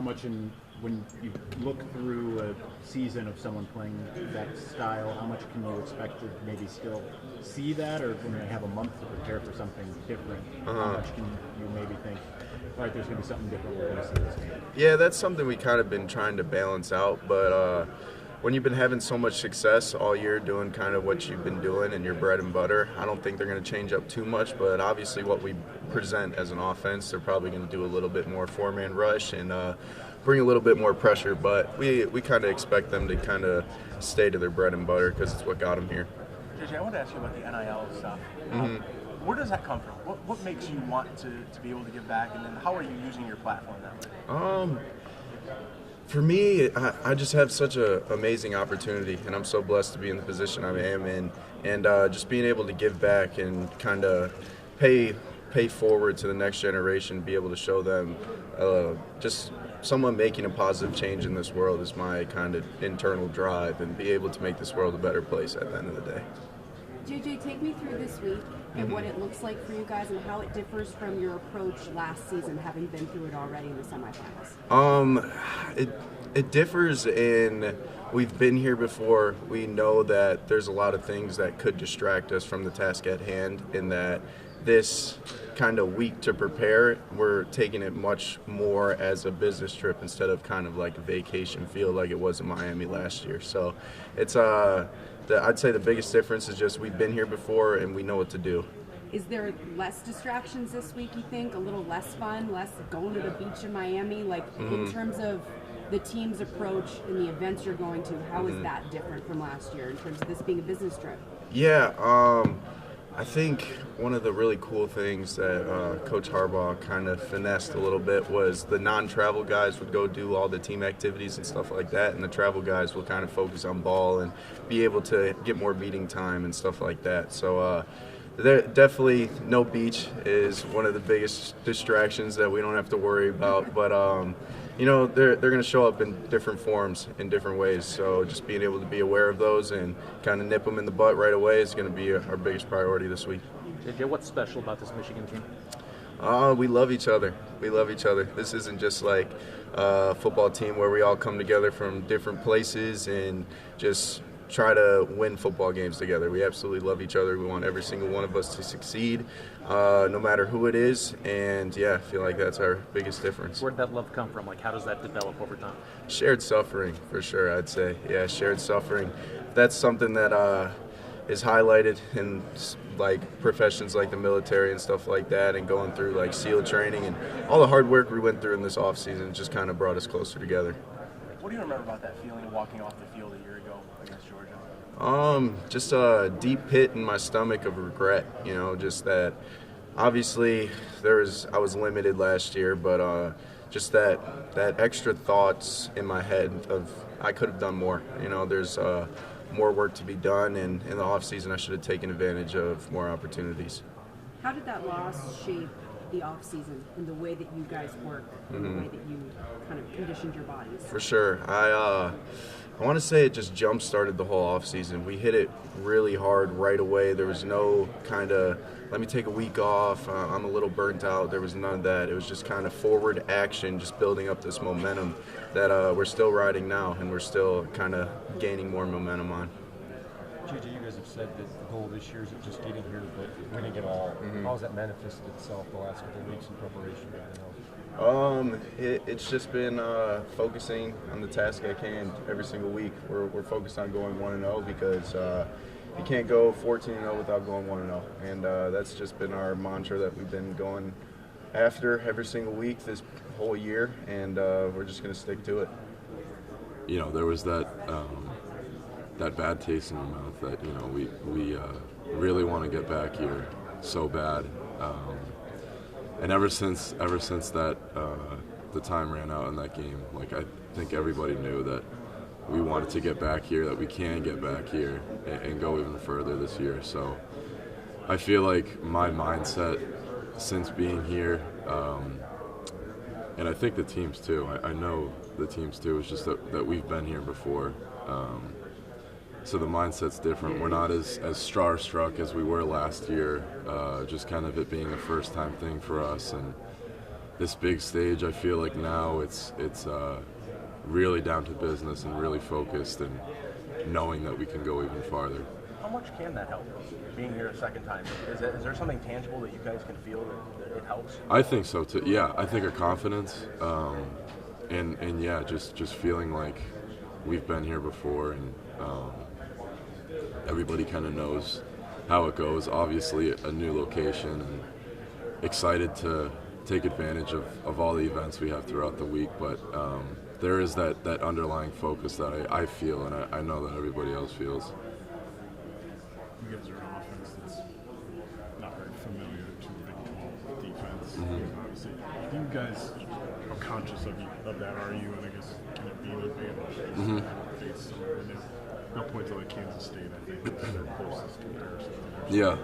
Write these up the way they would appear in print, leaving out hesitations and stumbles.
much when you look through a season of someone playing that style, how much can you expect to maybe still see that, or when they have a month to prepare for something different, how much can you maybe think, all right, there's going to be something different we're going to see this game? Yeah, that's something we kind of been trying to balance out, but when you've been having so much success all year doing kind of what you've been doing and your bread and butter, I don't think they're going to change up too much, but obviously what we present as an offense, they're probably going to do a little bit more four-man rush and bring a little bit more pressure, but we kind of expect them to kind of stay to their bread and butter because it's what got them here. JJ, I want to ask you about the NIL stuff. Where does that come from? What makes you want to be able to give back, and then how are you using your platform that way? For me, I just have such an amazing opportunity, and I'm so blessed to be in the position I am in, and just being able to give back and kind of pay forward to the next generation, be able to show them just someone making a positive change in this world is my kind of internal drive, and be able to make this world a better place at the end of the day. JJ, take me through this week and what it looks like for you guys and how it differs from your approach last season, having been through it already in the semifinals. It differs in we've been here before. We know that there's a lot of things that could distract us from the task at hand, in that this kind of week to prepare, we're taking it much more as a business trip instead of kind of like a vacation feel like it was in Miami last year. So it's I'd say the biggest difference is just we've been here before and we know what to do. Is there less distractions this week, you think? A little less fun, less going to the beach in Miami? Like, in terms of the team's approach and the events you're going to, how is that different from last year in terms of this being a business trip? Yeah, I think one of the really cool things that Coach Harbaugh kind of finessed a little bit was the non-travel guys would go do all the team activities and stuff like that, and the travel guys will kind of focus on ball and be able to get more meeting time and stuff like that. So there definitely no beach is one of the biggest distractions that we don't have to worry about, but you know, they're going to show up in different forms in different ways, so just being able to be aware of those and kind of nip them in the butt right away is going to be our biggest priority this week. JJ, what's special about this Michigan team? We love each other. We love each other. This isn't just like a football team where we all come together from different places and just try to win football games together. We absolutely love each other. We want every single one of us to succeed, no matter who it is, and yeah, I feel like that's our biggest difference. Where'd that love come from? Like, how does that develop over time? Shared suffering, for sure, I'd say. Yeah, shared suffering. That's something that is highlighted in like professions like the military and stuff like that, and going through like SEAL training and all the hard work we went through in this off season just kind of brought us closer together. What do you remember about that feeling of walking off the field a year ago against Georgia? Just a deep pit in my stomach of regret, you know, just that obviously I was limited last year, but just that extra thoughts in my head of I could have done more. You know, there's more work to be done, and in the off season I should have taken advantage of more opportunities. How did that loss shape the off season and the way that you guys work and the way that you kind of conditioned your bodies? For sure. I want to say it just jump-started the whole offseason. We hit it really hard right away. There was no kind of, let me take a week off, I'm a little burnt out. There was none of that. It was just kind of forward action, just building up this momentum that we're still riding now, and we're still kind of gaining more momentum on. JJ, you guys have said that the goal this year isn't just getting here, but winning it all. How has that manifested itself the last couple of weeks in preparation? It's just been focusing on the task at hand every single week. We're focused on going 1-0 because you can't go 14-0 without going 1-0, and that's just been our mantra that we've been going after every single week this whole year, and we're just going to stick to it. You know, there was that bad taste in our mouth that, you know, we really want to get back here so bad. And ever since that the time ran out in that game, like I think everybody knew that we wanted to get back here, that we can get back here and go even further this year. So I feel like my mindset since being here, and I think the teams too, I know the teams too, it's just that we've been here before. So the mindset's different. We're not as starstruck as we were last year, just kind of it being a first-time thing for us. And this big stage, I feel like now it's really down to business and really focused and knowing that we can go even farther. How much can that help, being here a second time? Is there something tangible that you guys can feel that it helps? I think so too. Yeah, I think our confidence, and yeah, just feeling like we've been here before, and everybody kind of knows how it goes. Obviously, a new location, and excited to take advantage of all the events we have throughout the week. But there is that underlying focus that I feel, and I know that everybody else feels. You guys are an offense that's not very familiar to Big 12 defense. Obviously, you guys, how conscious of that are you? And I guess can it be an advantage to face someone new? No points like Kansas State, I think, is their closest comparison. Yeah,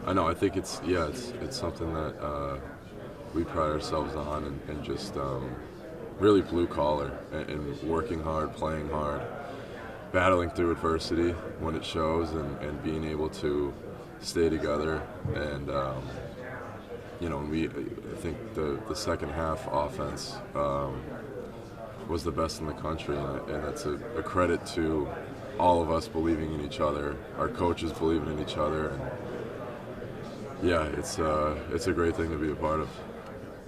I know. I think it's something that we pride ourselves on, and just really blue collar and working hard, playing hard, battling through adversity when it shows, and being able to stay together. And I think the second half offense was the best in the country, and that's a credit to all of us believing in each other, our coaches believing in each other, and yeah, it's a great thing to be a part of.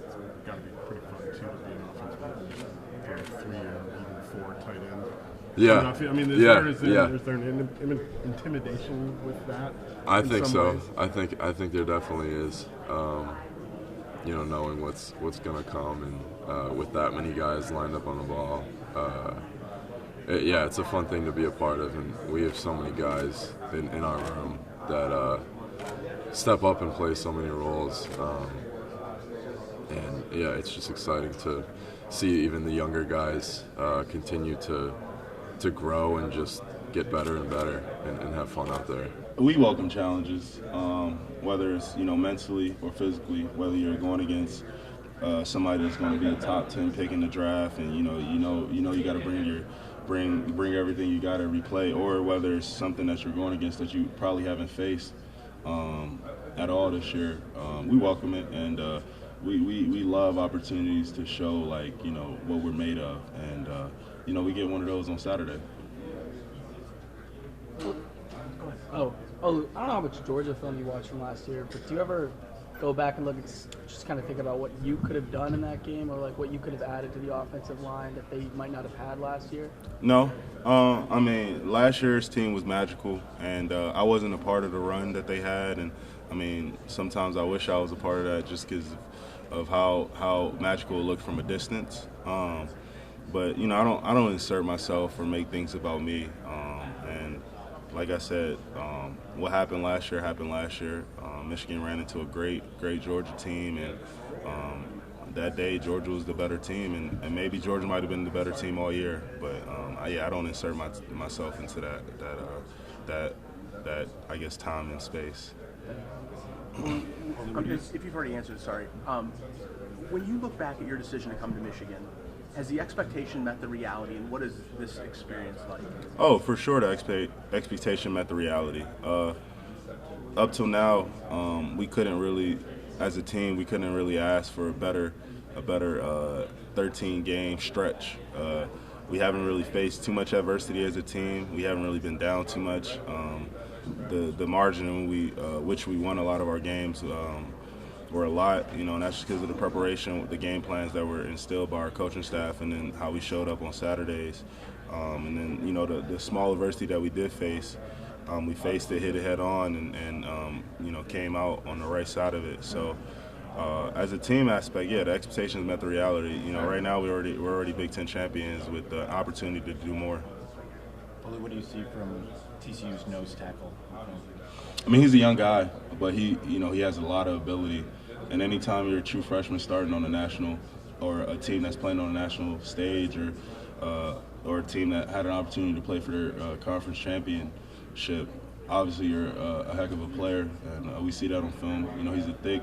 It's got to be pretty fun too to be an offensive 3 or even 4 tight end. Yeah. I mean, is there an intimidation with that? I think so. Ways? I think there definitely is. Knowing what's going to come, and with that many guys lined up on the ball, it's a fun thing to be a part of, and we have so many guys in our room that step up and play so many roles, and yeah, it's just exciting to see even the younger guys continue to grow and just get better and better and have fun out there. We welcome challenges, whether it's mentally or physically. Whether you're going against somebody that's going to be a top 10 pick in the draft, and you got to bring everything you got every play, or whether it's something that you're going against that you probably haven't faced at all this year. We welcome it, and we love opportunities to show what we're made of, and we get one of those on Saturday. Oh, I don't know how much Georgia film you watched from last year, but do you ever go back and look at, just kind of think about what you could have done in that game, or what you could have added to the offensive line that they might not have had last year? No. I mean, last year's team was magical, and I wasn't a part of the run that they had, and I mean, sometimes I wish I was a part of that just because of how magical it looked from a distance. But I don't insert myself or make things about me. And like I said, what happened last year. Michigan ran into a great Georgia team, and that day Georgia was the better team, and maybe Georgia might have been the better team all year. But I don't insert myself into that I guess time and space. If you've already answered, sorry. When you look back at your decision to come to Michigan, has the expectation met the reality, and what is this experience like? Oh, for sure, the expectation met the reality. Up till now, we couldn't really, as a team, ask for a better 13-game stretch. We haven't really faced too much adversity as a team. We haven't really been down too much. The margin in which we won a lot of our games were a lot, and that's just because of the preparation, the game plans that were instilled by our coaching staff, and then how we showed up on Saturdays. And then, the small adversity that we did face, we faced it, hit it head on, and came out on the right side of it. So as a team aspect, the expectations met the reality. Right now we're already Big Ten champions with the opportunity to do more. What do you see from TCU's nose tackle? I mean, he's a young guy, but he has a lot of ability. And anytime you're a true freshman starting on a national, or a team that's playing on a national stage, or a team that had an opportunity to play for their conference championship, obviously you're a heck of a player, and we see that on film. He's a thick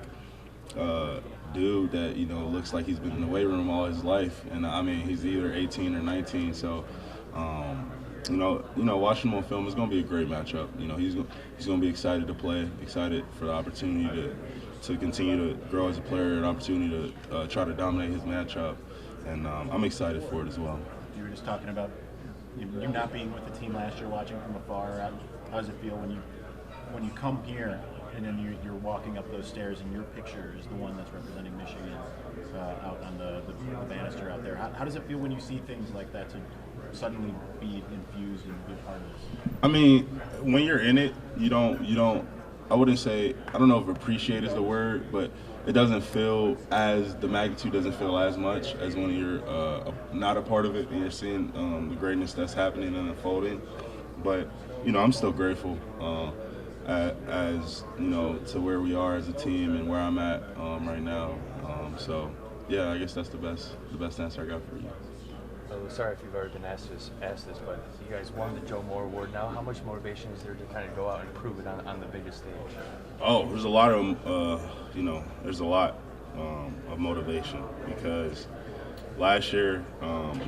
dude that looks like he's been in the weight room all his life, and I mean he's either 18 or 19, so. Watching him on film is going to be a great matchup. He's going to be excited to play, excited for the opportunity to continue to grow as a player, an opportunity to try to dominate his matchup, and I'm excited for it as well. You were just talking about you not being with the team last year, watching from afar. How does it feel when you come here and then you're walking up those stairs and your picture is the one that's representing Michigan out on the banister out there? How does it feel when you see things like that to suddenly be infused and be a part of this? I mean, when you're in it, you don't. I wouldn't say, I don't know if appreciate is the word, but it doesn't feel the magnitude doesn't feel as much as when you're not a part of it and you're seeing the greatness that's happening and unfolding. But, I'm still grateful as, to where we are as a team and where I'm at right now. So, yeah, I guess that's the best answer I got for you. Sorry if you've already been asked this, but you guys won the Joe Moore Award. Now, how much motivation is there to kind of go out and prove it on the biggest stage? Oh, there's a lot of, there's a lot of motivation because last year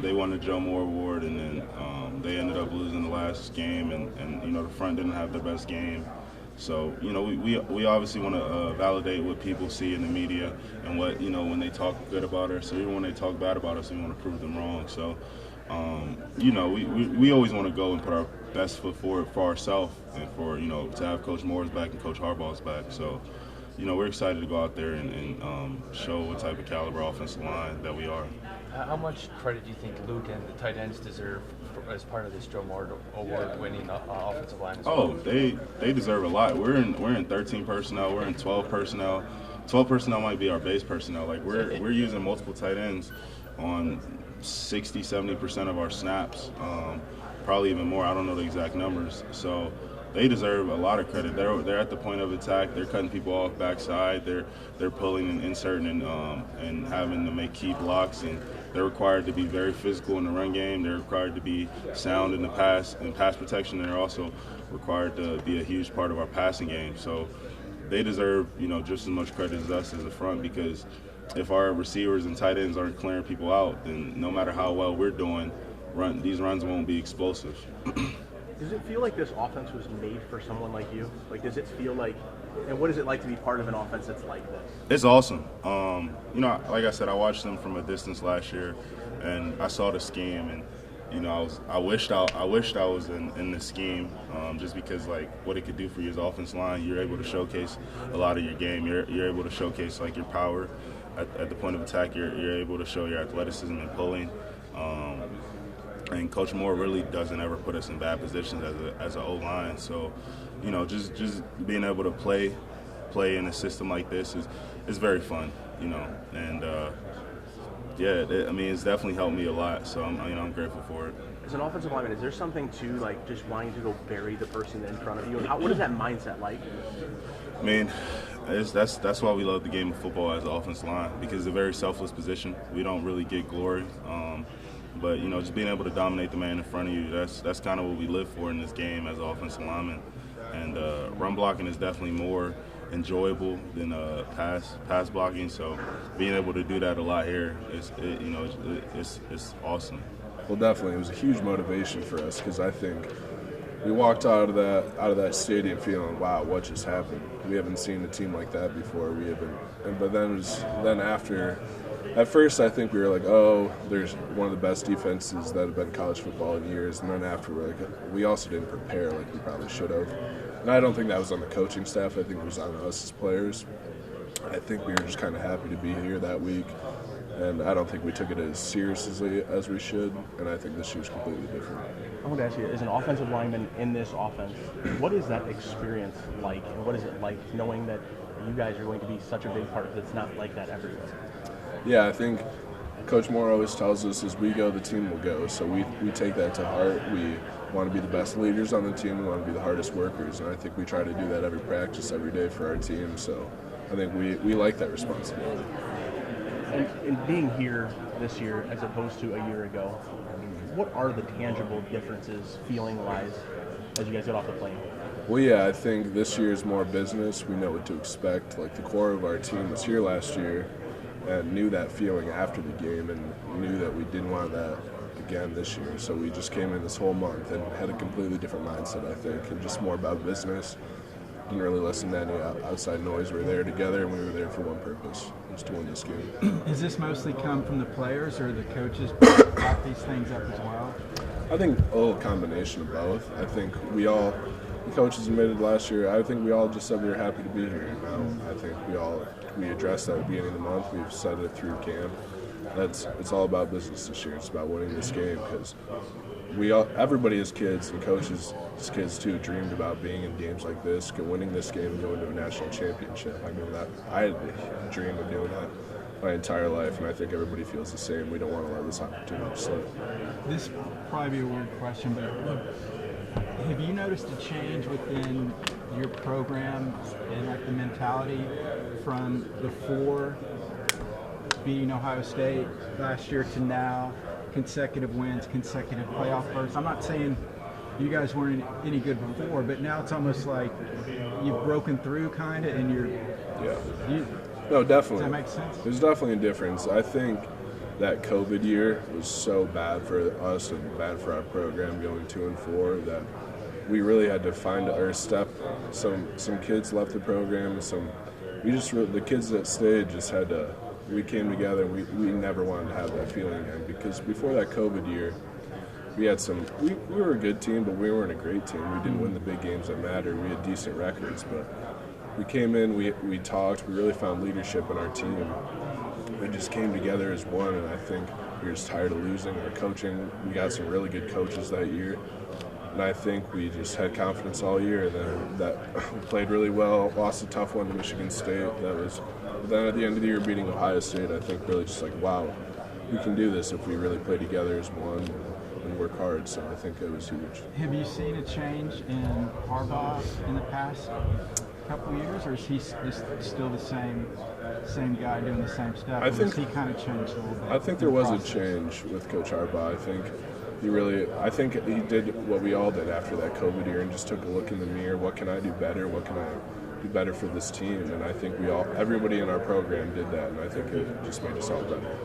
they won the Joe Moore Award and then they ended up losing the last game and the front didn't have their best game. So, we obviously want to validate what people see in the media and what, when they talk good about us, or even when they talk bad about us, we want to prove them wrong. So, we always want to go and put our best foot forward for ourselves and for, to have Coach Moore's back and Coach Harbaugh's back. So, we're excited to go out there and show what type of caliber offensive line that we are. How much credit do you think Luke and the tight ends deserve as part of this Joe Moore Award-winning offensive line as well? Oh, they deserve a lot. We're in 13 personnel. We're in 12 personnel. 12 personnel might be our base personnel. Like we're using multiple tight ends on 60-70% of our snaps, probably even more. I don't know the exact numbers. So they deserve a lot of credit. They're at the point of attack. They're cutting people off backside. They're pulling and inserting and having to make key blocks. And they're required to be very physical in the run game. They're required to be sound in the pass protection. And they're also required to be a huge part of our passing game. So they deserve just as much credit as us as the front, because if our receivers and tight ends aren't clearing people out, then no matter how well we're doing, these runs won't be explosive. Does it feel like this offense was made for someone like you? Like, does it feel like, and what is it like to be part of an offense that's like this? It's awesome. Like I said, I watched them from a distance last year, and I saw the scheme, and I wished I was in the scheme, just because like what it could do for you as offensive line. You're able to showcase a lot of your game. You're able to showcase like your power at the point of attack. You're able to show your athleticism and pulling. And Coach Moore really doesn't ever put us in bad positions as an O-line. So, just being able to play in a system like this is very fun, And it's definitely helped me a lot. So I'm grateful for it. As an offensive lineman, is there something to like just wanting to go bury the person in front of you? And what is that mindset like? I mean, that's why we love the game of football as an offensive line, because it's a very selfless position. We don't really get glory. But, just being able to dominate the man in front of you, that's kind of what we live for in this game as an offensive lineman. And run blocking is definitely more enjoyable than pass blocking. So being able to do that a lot here it's awesome. Well, definitely, it was a huge motivation for us, because I think we walked out of that stadium feeling, wow, what just happened? We haven't seen a team like that before. But then after. At first, I think we were like, oh, there's one of the best defenses that have been college football in years. And then after, we're like, we also didn't prepare like we probably should have. And I don't think that was on the coaching staff. I think it was on us as players. I think we were just kind of happy to be here that week. And I don't think we took it as seriously as we should. And I think this year's completely different. I want to ask you, as an offensive lineman in this offense, what is that experience like? And what is it like knowing that you guys are going to be such a big part that's not like that everywhere? Yeah, I think Coach Moore always tells us, as we go, the team will go. So we take that to heart. We want to be the best leaders on the team. We want to be the hardest workers. And I think we try to do that every practice, every day for our team. So I think we like that responsibility. And being here this year as opposed to a year ago, what are the tangible differences feeling-wise as you guys get off the plane? Well, yeah, I think this year is more business. We know what to expect. Like, the core of our team was here last year and knew that feeling after the game and knew that we didn't want that again this year. So we just came in this whole month and had a completely different mindset, I think, and just more about business, didn't really listen to any outside noise. We were there together, and we were there for one purpose, was to win this game. Has this mostly come from the players, or the coaches brought these things up as well? I think a little combination of both. I think the coaches admitted last year, I think we all just said we were happy to be here. Now, I think we addressed that at the beginning of the month. We've said it through camp. It's all about business this year. It's about winning this game because everybody as kids and coaches as kids too dreamed about being in games like this, winning this game and going to a national championship. I mean, I had a dream of doing that my entire life, and I think everybody feels the same. We don't want to let this opportunity slip. This will probably be a weird question, but have you noticed a change within your program and like the mentality from before beating Ohio State last year to now? Consecutive wins, consecutive playoff berths. I'm not saying you guys weren't any good before, but now it's almost like you've broken through kind of, and No, definitely. Does that make sense? There's definitely a difference. I think that COVID year was so bad for us and bad for our program going 2-4 that we really had to find or step. Some kids left the program. The kids that stayed just had to. We came together. We never wanted to have that feeling again because before that COVID year, we had we were a good team, but we weren't a great team. We didn't win the big games that mattered. We had decent records, but we came in, we talked, we really found leadership in our team. We just came together as one, and I think we were just tired of losing. Our coaching, we got some really good coaches that year, and I think we just had confidence all year. And then we played really well, lost a tough one to Michigan State. Then at the end of the year, beating Ohio State, I think really just like, wow, we can do this if we really play together as one and work hard. So I think it was huge. Have you seen a change in Harbaugh in the past couple of years, or is he just still the same guy doing the same stuff? I think he kind of changed a little bit. I think there was a change with Coach Harbaugh. I think he did what we all did after that COVID year and just took a look in the mirror. What can I do better? What can I do better for this team? And I think everybody in our program did that, and I think it just made us all better.